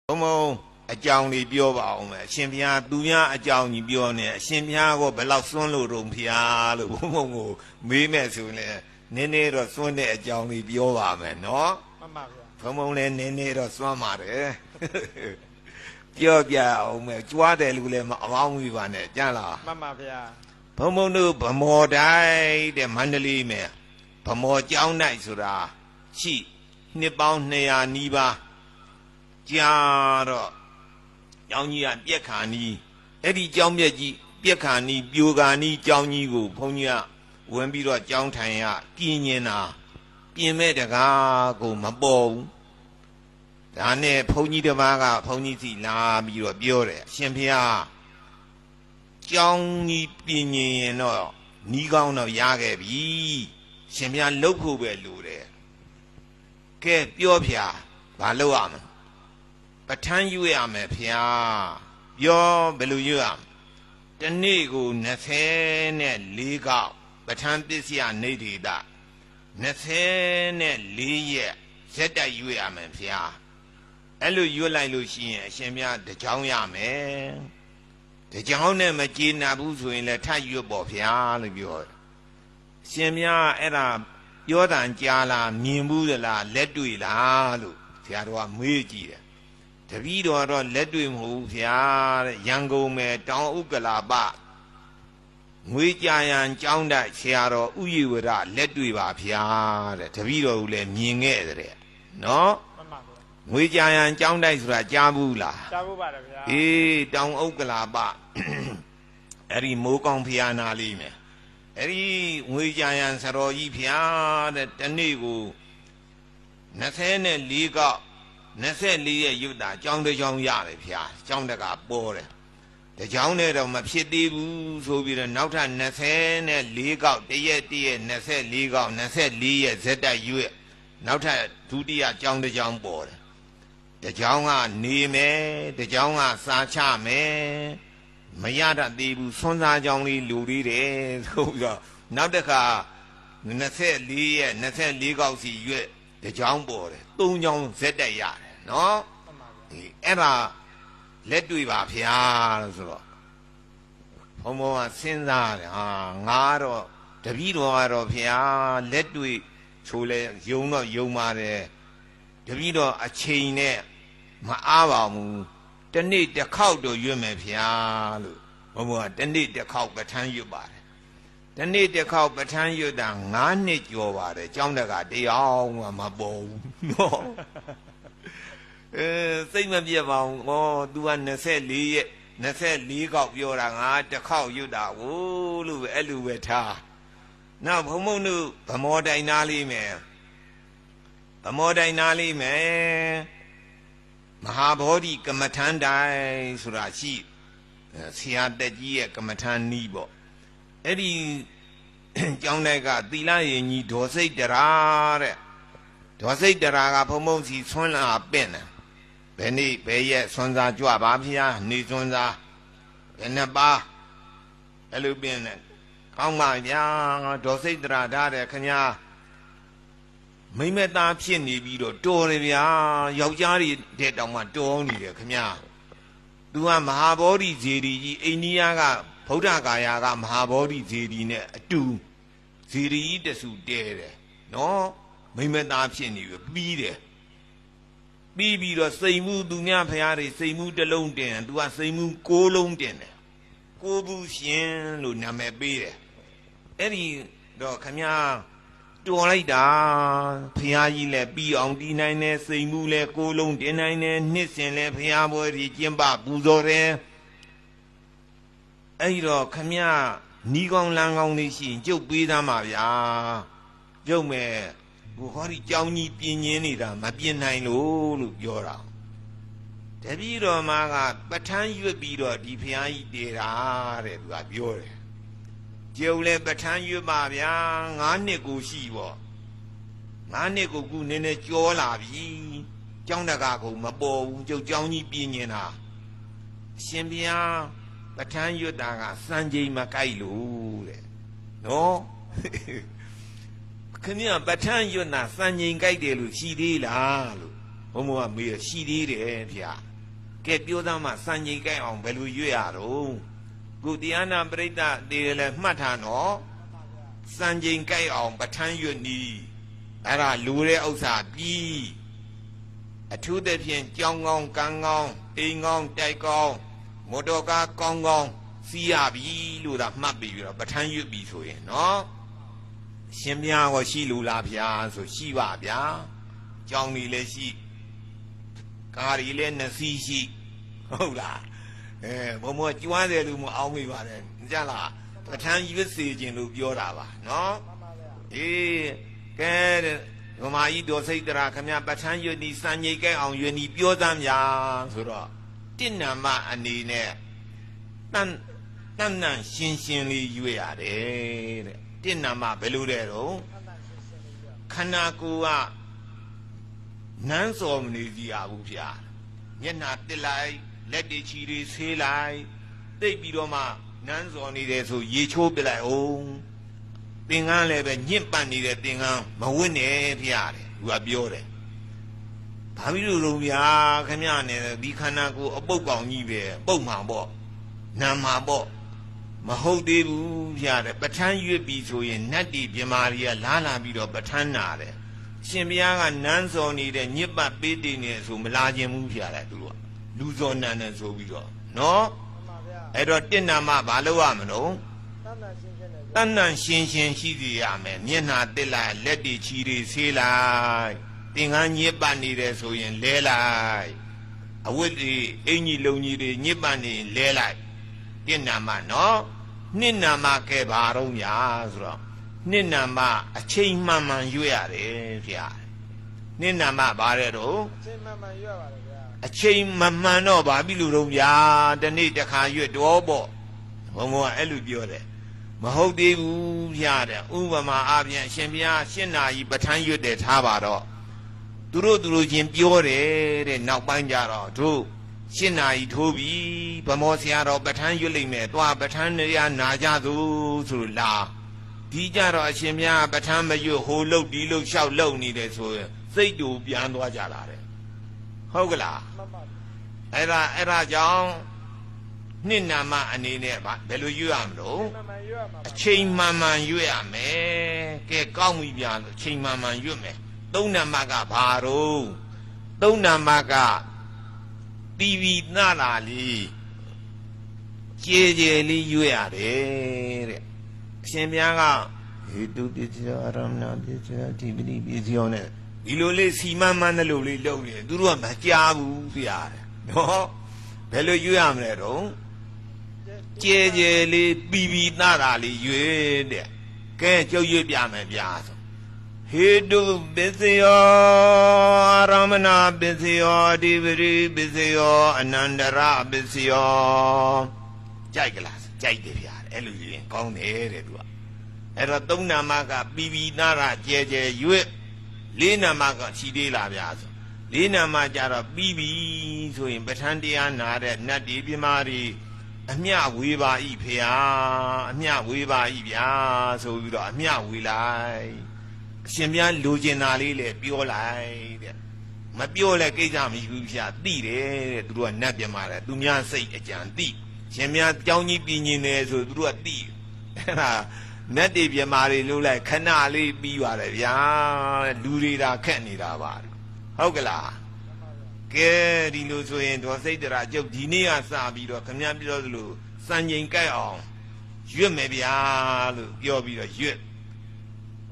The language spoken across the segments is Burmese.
ဘုံဘုံအကြောင်းလေးပြောပါအောင်မယ်အရှင်ဘုရားသူများအကြောင်းကြီးပြောနေအရှင်ဘုရားကဘယ်လောက်စွန့်လို့တုံဖျားလို့ဘုံဘုံကိုမေးမဲ့ဆိုရင်နည်းနည်းတော့စွန့်တဲ့အကြောင်းလေးပြောပါမယ်နော်မှန်ပါဗျာဘုံဘုံလည်းနည်းနည်းတော့စွန့်ပါတယ်ပြောပြအောင်မယ်ကြွားတယ်လူလည်းမအောင်ဘူးပါနဲ့ကြလားမှန်ပါဗျာဘုံဘုံတို့ဗမော်တိုင်းတဲ့မန္တလေးမယ်ဗမော်ကျောင်း၌ဆိုတာရှိနှစ်ပေါင်း200နီးပါးကြာတော့ကျောင်းကြီးကပြက်ခါနီးအဲ့ဒီကျောင်းပြက်ကြီးပြက်ခါနီးပြိုခါနီးကျောင်းကြီးကိုဘုန်းကြီးကဝင်ပြီးတော့ကျောင်းထိုင်ရပြင်နေတာပြင်မဲ့တကားကိုမပေါ်ဘူးဒါနဲ့ဘုန်းကြီးတစ်ပါးကဘုန်းကြီးစီလာပြီးတော့ပြောတယ်အရှင်ဘုရားကျောင်းကြီးပြင်ရင်တော့နီးကောင်းတော့ရခဲ့ပြီရှင်ဘုရားလှုပ်ဖို့ပဲလိုတယ်ကဲပြောဖျားဘာလုပ်ရမလဲပဋ္ဌာန်းယူရမယ်ဖျားပြောဘယ်လိုယူရမလဲတနေ့ကို24ခေါက်ပဋ္ဌာန်းပစ္စယနေတိတာ24ရက်ဇက်တိုက်ယူရမယ်ဖျားအဲ့လိုယူလိုက်လို့ရှိရင်အရှင်မြတ်တကြောင်းရမယ်တကြောင်းနဲ့မကျေနပ်ဘူးဆိုရင်လည်းထပ်ရွတ်ပေါ့ဖျားလို့ပြောတယ်ရှင်မြတ်အဲ့ဒါပြောတန်ကြားလားမြင်ဘူးလားလက်တွေ့လားလို့ဆရာတော်ကမေးကြည့်တယ်တပည့်တော်တော့လက်တွေ့မဟုတ်ဘူးဗျာတဲ့ရန်ကုန်မယ်တောင်ဥက္ကလာပငွေကြရန်ကျောင်းတိုက်ဆရာတော်ဥယျဝရလက်တွေ့ပါဗျာတဲ့တပည့်တော်ကလည်းမြင်ခဲ့တဲ့နော်မှန်ပါဗျာငွေကြရန်ကျောင်းတိုက်ဆိုတာကြားဘူးလားကြားဘူးပါတယ်ဗျာအေးတောင်ဥက္ကလာပအဲ့ဒီမိုးကောင်းဖျားနာလေးမယ်အဲ့ဒီငွေကြရန်ဆရာတော်ကြီးဖျားတဲ့တနေ့ကို24ခေါက်24ရက်ရွတ်တာကျောင်းတစ်ကျောင်းရတယ်ဖျားကျောင်းတကပေါ်တယ်တကျောင်းနဲ့တော့မဖြစ်သေးဘူးဆိုပြီးတော့နောက်ထပ်24ခေါက်တရက်24ခေါက်24ရက်ဇက်တိုက်ရွတ်နောက်ထပ်ဒုတိယကျောင်းတစ်ကျောင်းပေါ်တယ်တကျောင်းကနေမယ်တကျောင်းကစားချမယ်မရတတ်သေးဘူးဆွမ်းစားကျောင်းလေးလူလေးတယ်ဆိုပြီးတော့နောက်တစ်ခါ24ရက်24ခေါက်စီရွတ်တကြောင်ပေါ်တယ်3ကြောင်ဇက်တက်ရတယ်နော်အဲ့ဒါလက်တွေ့ပါဗျာလို့ဆိုတော့ဘုံဘုံကစဉ်းစားတယ်ဟာငါတော့တပည့်တော်ကတော့ဗျာလက်တွေ့ဆိုလဲယုံတော့ယုံပါတယ်တပည့်တော်အချိန်နဲ့မအားပါဘူးတနေ့တစ်ခေါက်တော့ရွတ်မယ်ဗျာလို့ဘုံဘုံကတနေ့တစ်ခေါက်ပဋ္ဌာန်းရွတ်ပါတယ်တနေ့တစ်ခေါက်ပဋ္ဌာန်းရွတ်တာ9နှစ်ကျော်ပါတယ်ကျောင်းတကတရားမှမပေါ်ဘူးနော်စိတ်မပြတ်ပါဘူးဩ तू က24ရက်24ခေါက်ပြောတာငါတစ်ခေါက်ရွတ်တာကိုလို့ပဲအဲ့လိုပဲထားနောက်ဘုံဘုံတို့ဗမောတိုင်နာလေးမယ်ဗမောတိုင်နာလေးမယ်မဟာဗောဓိကမ္မထန်တိုင်ဆိုတာရှိဆရာတက်ကြီးရဲ့ကမ္မထန်နီးပေါ့အဲ့ဒီကျောင်းတိုက်ကသီလရင်ကြီးဒေါ်စိတ်တရာတဲ့ဒေါ်စိတ်တရာကဘုံဘုံစီဆွမ်းလာပင့်တယ်ဘယ်နေ့ဘယ်ရက်ဆွမ်းစားကြွပါဗျာနေဆွမ်းစားဘယ်နှပါအဲ့လိုပင့်တယ်ကောင်းပါဗျာဒေါ်စိတ်တရာထားတယ်ခင်ဗျာမိမသားဖြစ်နေပြီးတော့တော်တယ်ဗျာယောက်ျားတွေတဲ့တောင်မှတော်နေတယ်ခင်ဗျာသူကမဟာဗောဓိဇေဒီကြီးအိန္ဒိယကဗုဒ္ဓဂါယာကမဟာဗောဓိဇေဒီနဲ့အတူဇေဒီကြီးတဆူတဲတယ်နော်မိမသားဖြစ်နေပြီးတယ်ပြီးပြီးတော့စိန်မှုသူများဖရားတွေစိန်မှုတစ်လုံးတင်သူကစိန်မှု6လုံးတင်တယ်6ဘူးရှင်လို့နာမည်ပေးတယ်အဲ့ဒီတော့ခမညာတော်လိုက်တာဖရားကြီးလည်းပြီးအောင်တီးနိုင်တယ်စိန်မှုလည်း6လုံးတင်နိုင်တယ်နှစ်စဉ်လည်းဖရားပွဲကြီးကျင်းပပူဇော်တယ်အဲ့တော့ခမရနီးကောင်းလမ်းကောင်းလေးရှိရင်ကျုပ်ပေးသားမှာဗျာကျုပ်မဲ့ဟိုဟောဒီကြောင်းကြီးပြင်းရင်းနေတာမပြင်းနိုင်လို့ပြောတာတပည့်တော်မှာကပဋ္ဌာန်းရွတ်ပြီးတော့ဒီဖျားကြီးတည်တာတဲ့သူကပြောတယ်ကျုပ်လည်းပဋ္ဌာန်းရွတ်ပါဗျာ9နှစ်ကိုရှိပေါ့9နှစ်ကိုခုနည်းနည်းကြောလာပြီကျောင်းတကာကမပေါ်ဘူးကျုပ်ကြောင်းကြီးပြင်းနေတာရှင်ဗျာပဋ္ဌာန်းရွတ်တာကစံချိန်မကိုက်လို့တဲ့နော်ခင်ဗျာပဋ္ဌာန်းရွတ်တာစံချိန်ကိုက်တယ်လို့ရှိသေးလားလို့ဘုံဘုံကမေးရှိသေးတယ်ဗျာ ကဲပြောသားမှစံချိန်ကြိုက်အောင်ဘယ်လိုရွေ့ရတော့ခုတရားနာပရိသတ်တွေလည်းမှတ်ထားနော်စံချိန်ကြိုက်အောင်ပဋ္ဌာန်းရွတ်နီးအဲ့ဒါလူတဲ့ဥစ္စာပြီးအထူးသဖြင့်ကြောင်းကောင်းကံကောင်းအိမ်ကောင်းတိုက်ကောင်းမော်တော်ကားကောင်းကောင်းစီးရပြီလို့သာမှတ်ပြီးတော့ပဋ္ဌာန်းရွတ်ပြီဆိုရင်နော်ရှင်မြတ်ဟောရှိလူလားဗျာဆိုရှိပါဗျာကြောင်းကြီးလည်းရှိကားကြီးလည်းနှစ်စီးရှိဟုတ်လားဘုံမောကျွမ်းတယ်လို့မအောင်မိပါတယ်ကြလားပဋ္ဌာန်းရွတ်စေခြင်းလို့ပြောတာပါနော်အေးကဲဗမာကြီးတော်စိတ်တရာခမပဋ္ဌာန်းရွတ်နီစံញိတ်ကဲအောင်ရွတ်နီပြောသမ်းများဆိုတော့တဏ္ဏမအနေနဲ့တန်ရှင်းရှင်းလေးရွတ်ရတယ်တဲ့တဏ္ဏမဘယ်လိုတဲ့တော့ခန္ဓာကိုယ်ကနန်းစော်မနေစီရဘူးဗျာမျက်နှာတစ်လိုက်လက်တွေချီတွေဆေးလိုက်သိပ်ပြီးတော့မှနန်းစော်နေတယ်ဆိုရေချိုးပြလိုက်အောင်သင်္ကန်းလည်းပဲညှင့်ပတ်နေတဲ့သင်္ကန်းမဝတ်နဲ့ဗျာတဲ့သူကပြောတယ်ဘာဖြစ်လို့လဲဗျာခမရနဲ့ဒီခန္ဓာကိုယ်အပုတ်ကောင်ကြီးပဲပုတ်မှန်ပေါ့နာမှာပေါ့မဟုတ်သေးဘူးဗျာတဲ့ပဋ္ဌာန်းရွတ်ပြီးဆိုရင်နတ်တီပြမာရီကလာပြီးတော့ပဋ္ဌာန်းနာတယ်ရှင်ဘုရားကနန်းစော်နေတဲ့ညစ်ပတ်ပေးတည်နေဆိုမလာခြင်းဘူးဗျာတဲ့သူတို့ကလူစော်နန်းနဲ့ဆိုပြီးတော့နော်အဲ့တော့တဏ္ဏမဘာလို့ရမလို့တဏ္ဏရှင်းရှိစီရမယ်မျက်နှာတစ်လိုက်လက်တွေချီတွေဆေးလိုက်သင်္ကန်းညစ်ပတ်နေတယ်ဆိုရင်လဲလိုက်အဝတ်တွေအင်ကြီးလုံကြီးတွေညစ်ပတ်နေလဲလိုက်တဏ္ဏမနော်နှစ်နာမကဲဘာတော့ညာဆိုတော့နှစ်နာမအချိန်မှန်မှန်ရွတ်ရတယ်ဗျာနှစ်နာမဘာတဲ့တော့အချိန်မှန်မှန်ရွတ်ပါတယ်ဗျာအချိန်မှန်မှန်တော့ဘာပြီလို့တော့ဗျာတနေ့တစ်ခါရွတ်တော့ပေါ့ဘုံဘုံကအဲ့လိုပြောတယ်မဟုတ်သေးဘူးဗျာတဲ့ဥပမာအပြင်အရှင်ဘုရားရှင်းနာကြီးပဋ္ဌာန်းရွတ်တယ်ထားပါတော့သူတို့ချင်းပြောတယ်တဲ့နောက်ပိုင်းကြတော့တို့ရှင်းနာကြီးထိုးပြီဗမောဆရာတော်ပဋ္ဌာန်းရွတ်လိုက်မယ်တွားပဋ္ဌာန်းရနာကြသူဆိုလို့လာဒီကြတော့အရှင်ဘုရားပဋ္ဌာန်းမရွတ်ဟိုလုတ်ဒီလုတ်လျှောက်လုတ်နေတယ်ဆိုရင်စိတ်တူပြန်သွားကြလာတယ်ဟုတ်ကလားအဲ့ဒါကြောင့်နှစ်နာမအနေနဲ့ဘယ်လိုရွတ်ရမလို့အချိန်မှန်မှန်ရွတ်ရမယ်ကဲကောင်းပြီဗျာလို့အချိန်မှန်မှန်ရွတ်မယ်သုံးနာမကဘာတော့သုံးနာမကတီဗီနာလာလေးကျေလေးရွတ်ရတယ်တဲ့အရှင်ဘုရားကဟေတုပစ္စယောအရမဏပစ္စယောဒီပတိပစ္စယောနဲ့ဒီလိုလေးစီမံမှန်းတဲ့လိုလေးလုပ်နေတယ်သူတို့ကမကြားဘူးဗျာနော်ဘယ်လိုရွတ်ရမလဲတော့ကျေလေးပြီးနာတာလေးရွတ်တဲ့ကဲကျုပ်ရွတ်ပြမယ်ဗျာဆိုဟေတုပစ္စယောအရမဏပစ္စယောဒီပတိပစ္စယောအနန္တရပစ္စယောကြိုက်ကလားကြိုက်တယ်ဗျာအဲ့လိုရင်ကောင်းတယ်တဲ့သူကအဲ့တော့သုံးနာမကပြီးနာတာကျဲရွတ်လေးနာမကခြီသေးလားဗျာဆိုလေးနာမကြတော့ပြီးဆိုရင်ပဋ္ဌာန်းတရားနာတဲ့နတ်ဒီပြမာတွေအမျှဝေပါဤဖေဟာအမျှဝေပါဤဗျာဆိုပြီးတော့အမျှဝေလိုက်အရှင်မြတ်လိုချင်တာလေးလေပြောလိုက်တဲ့မပြောလဲကိစ္စမရှိဘူးဗျာသိတယ်တဲ့သူတို့ကနတ်ပြမာတယ်သူများစိတ်အကြံသိရှင်မြတ်ကြောင်းကြီးပြင်းနေတယ်ဆိုသူတို့ကသိအဲ့ဒါနတ်တွေပြမာတွေလို့လိုက်ခဏလေးပြီးပါတယ်ဗျာလူတွေဒါခက်နေတာပါဟုတ်ကလားကဲဒီလိုဆိုရင်ဒေါ်စိတ်တရာကျုပ်ဒီနေ့ကစပြီးတော့ခမည်းပြောသလိုစံချိန်ကြိုက်အောင်ရွတ်မယ်ဗျာလို့ပြောပြီးတော့ရွတ်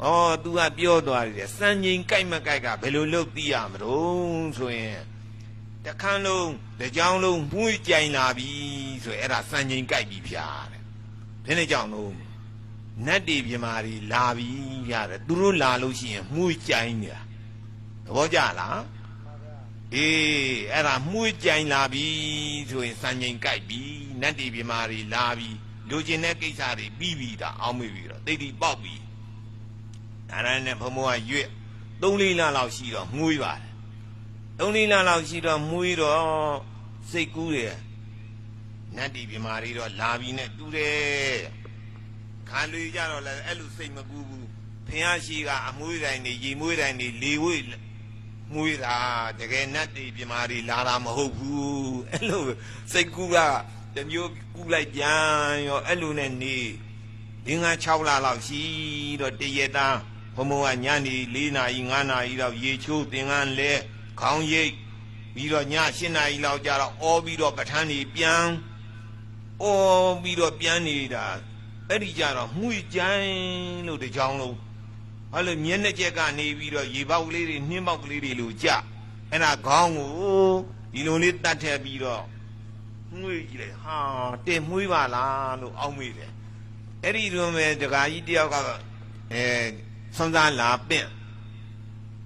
ဩ तू ကပြောသွားတယ်စံချိန်ကြိုက်မကြိုက်ကဘယ်လိုလုပ်သိရမလို့ဆိုရင်တခန်းလုံးတကြောင်လုံးမှုကြိုင်လာပြီဆိုရင်အဲ့ဒါစံချိန်ကြိုက်ပြီဗျာတဲ့ဘယ်နဲ့ကြောင်လုံးနတ်တွေပြမာတွေလာပြီဗျာတဲ့သူတို့လာလို့ရှိရင်မှုကြိုင်နေတာသဘောကျလားအေးအဲ့ဒါမှုကြိုင်လာပြီဆိုရင်စံချိန်ကြိုက်ပြီနတ်တီပြမာတွေလာပြီလူကျင်တဲ့ကိစ္စတွေပြီးပြီဒါအောင်းမိပြီတော့တိတ်တိပေါက်ပြီဒါနဲ့ဘုံဘုံကရွက်3-4လလောက်ရှိတော့မှုွေးပါတယ်3-4လလောက်ရှိတော့မှုွေးတော့စိတ်ကူးတယ်နတ်တီပြမာတွေတော့လာပြီနဲ့တူတယ်ခါလူကြတော့လည်းအဲ့လိုစိတ်မကူးဘူးဖះရှိကအမွှေးတိုင်းနေရေမွေးတိုင်းနေလေဝေး မွေးတာတကယ်နတ်တွေပြမာတွေလာတာမဟုတ်ဘူးအဲ့လိုစိတ်ကူးကတမျိုးကူးလိုက်ပြန်ရောအဲ့လိုနဲ့နေ5-6 လလောက်ရှိတော့တရက်သားဘုံဘုံကညနေ4 နာရီ5 နာရီလောက်ရေချိုးသင်္ကန်းလဲခေါင်းရိပ်ပြီးတော့ည8 နာရီလောက်ကြာတော့အော်ပြီးတော့ပဋ္ဌာန်းကြီးပြန်အော်ပြီးတော့ပြန်နေတာအဲ့ဒီကြတော့မှုကြိုင်းလို့တကြောင်လုံးဟောလို့မျက်နှာချက်ကနေပြီးတော့ရေပေါက်ကလေးတွေနှင်းပေါက်ကလေးတွေလို့ကြအဲ့ဒါခေါင်းကိုဒီလိုလေးတတ်ထည့်ပြီးတော့မှုကြည့်လိုက်ဟာတင်မှုပါလားလို့အောက်မေ့တယ်အဲ့ဒီလိုမဲ့တခါကြီးတယောက်ကဆွမ်းစားလာပင့်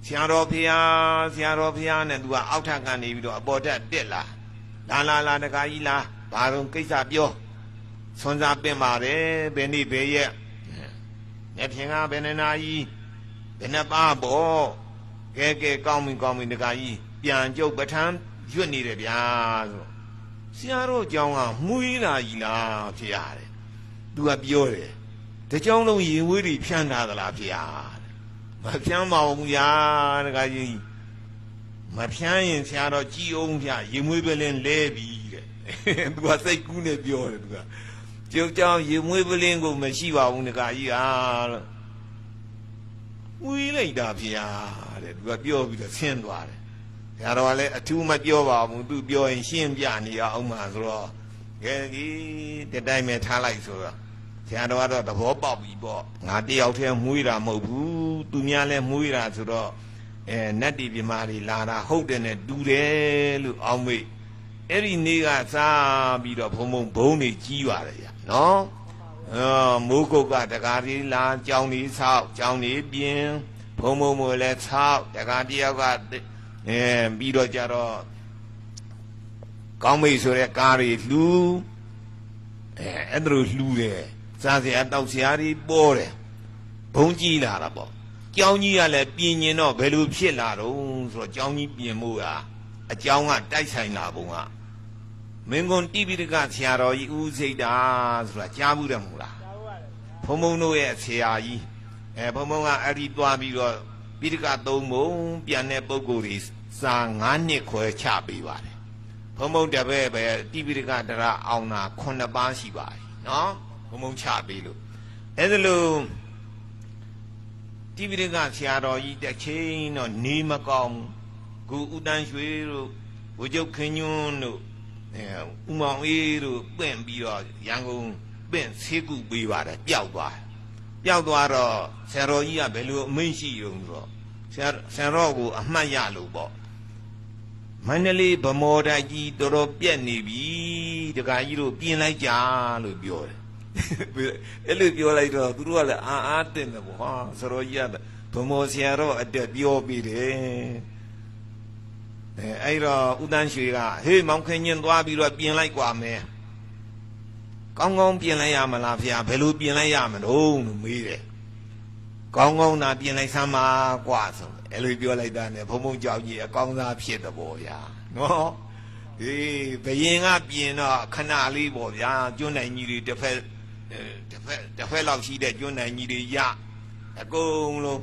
ဆရာတော်ဖျားနဲ့သူကအောက်ထပ်ကနေပြီးတော့အပေါ်တက်တက်လာတခါကြီးလားဘာလို့ကိစ္စပြောဆွမ်းစားပင့်ပါတယ်ဘယ်နေ့ဘယ်ရက်လက်ဖြင့်ကဘယ်နှစ်နာရီဘယ်နှပါပေါ့ကဲကောင်းပြီတခါကြီးပြန်ကြုတ်ပဋ္ဌာန်းရွတ်နေတယ်ဗျာဆိုဆရာတော်เจ้าကမှုရလာကြီးလားဖျားတယ်သူကပြောတယ်တကြောင်လုံးရင်ဝေးတွေဖြန်းထားသလားဖျားမဖြန်းပါဘူးဗျာတခါကြီးမဖြန်းရင်ဆရာတော်ကြည်အောင်ဗျာရင်မွေးပလင်းလဲပြီတဲ့သူကစိတ်ကူးနေပြောတယ်သူကကျုပ်เจ้าရင်မွေးပလင်းကိုမရှိပါဘူးတခါကြီးဟာလို့ဝေးလိုက်တာဖျားတဲ့သူကပြောပြီးတော့ဆင်းသွားတယ်ဆရာတော်ကလည်းအထူးမပြောပါဘူးသူပြောရင်ရှင်းပြနေအောင်မှာဆိုတော့ကဲဒီတတိုင်းမဲ့ထားလိုက်ဆိုတော့ဆရာတော်ကတော့သဘောပေါက်ပြီပေါ့ငါတယောက်တည်းမွေးတာမဟုတ်ဘူးသူများလည်းမွေးတာဆိုတော့နတ်တီပြမာတွေလာတာဟုတ်တယ်နဲ့တူတယ်လို့အောင်းမေ့အဲ့ဒီနေ့ကစားပြီးတော့ဘုံဘုံတွေကြီးပါတယ်ဗျနော်မိုးကုတ်ကတကားလေးလာကြောင်းလေးဆောက်ကြောင်းလေးပြင်းဘုံမလည်းဆောက်တကားတယောက်ကပြီးတော့ကြတော့ကောင်းမိတ်ဆိုတဲ့ကားတွေလှူအဲ့ဒါလိုလှူတယ်စားစရာတောက်စရာတွေပေါ်တယ်ဘုံကြီးလာတာပေါ့ကျောင်းကြီးကလည်းပြင်ရင်တော့ဘယ်လိုဖြစ်လာတော့ဆိုတော့ကျောင်းကြီးပြင်မှုကအကျောင်းကတိုက်ဆိုင်လာပုံကမင်းကွန်တိပိဋကဆရာတော်ကြီးဦးစိတ်တာဆိုတာကြားဘူးတယ်မဟုတ်လားဘုံဘုံတို့ရဲ့ဆရာကြီးဘုံဘုံကအဲ့ဒီသွားပြီးတော့ပိဋက3 ပုံပြန်တဲ့ပုဂ္ဂိုလ်တွေစာ9 နှစ်ခွဲချပေးပါတယ်ဘုံဘုံတပည့်ပဲတိပိဋကတရအောင်တာ9 ပါးရှိပါတယ်နော်ဘုံဘုံချပေးလို့အဲ့ဒါလို့တိပိဋကဆရာတော်ကြီးတစ်ချိန်တော့နေမကောင်းကိုဦးတန်းရွှေတို့ဝကျုပ်ခင်ညွန်းတို့ဦးမောင်အေးတို့ပင့်ပြီးတော့ရန်ကုန်ပင့်ဆေးကုပေးပါတယ်ပျောက်သွားတော့ဆရာတော်ကြီးကဘယ်လိုအမိန့်ရှိရုံဆိုတော့ဆရာတော်ကိုအမှတ်ရလို့ပေါ့မန္တလေးဗမော်တိုက်ကြီးတော်တော်ပြက်နေပြီတခါကြီးတို့ပြင်လိုက်ကြလို့ပြောတယ်အဲ့လိုပြောလိုက်တော့သူတို့ကလည်းအားတင်တယ်ပေါ့ဟာဆရာတော်ကြီးကဗမော်ဆရာတော်အတက်ပြောပြီးတယ်အဲ့တော့ဦးတန်းရွှေကဟေးမောင်ခင်ညင်သွားပြီးတော့ပြင်လိုက်กว่าမယ်ကောင်းပြင်လိုက်ရမလားဖေဘယ်လိုပြင်လိုက်ရမလို့မေးတယ်ကောင်းသာပြင်လိုက်စမ်းပါกว่าဆိုအဲ့လိုပြောလိုက်တာနဲ့ဘုံဘုံကြောက်ကြီးအကောင်းစားဖြစ်တဲ့ပေါ့ဗျာနော်အေးဘယင်ကပြင်တော့ခဏလေးပေါ့ဗျာကျွန်းနိုင်ကြီးတွေတစ်ဖက်လောက်ရှိတဲ့ကျွန်းနိုင်ကြီးတွေရအကုန်လုံး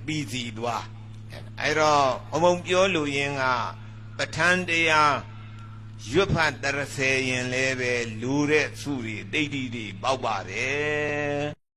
ပြီးစီသွားအဲ့တော့ဘုံပြောလို့ရင်ကပဋ္ဌာန်းတရားရွတ်ဖတ်30ရင်လည်းပဲလူတဲ့စုတွေတိတ်တိပေါက်ပါတယ်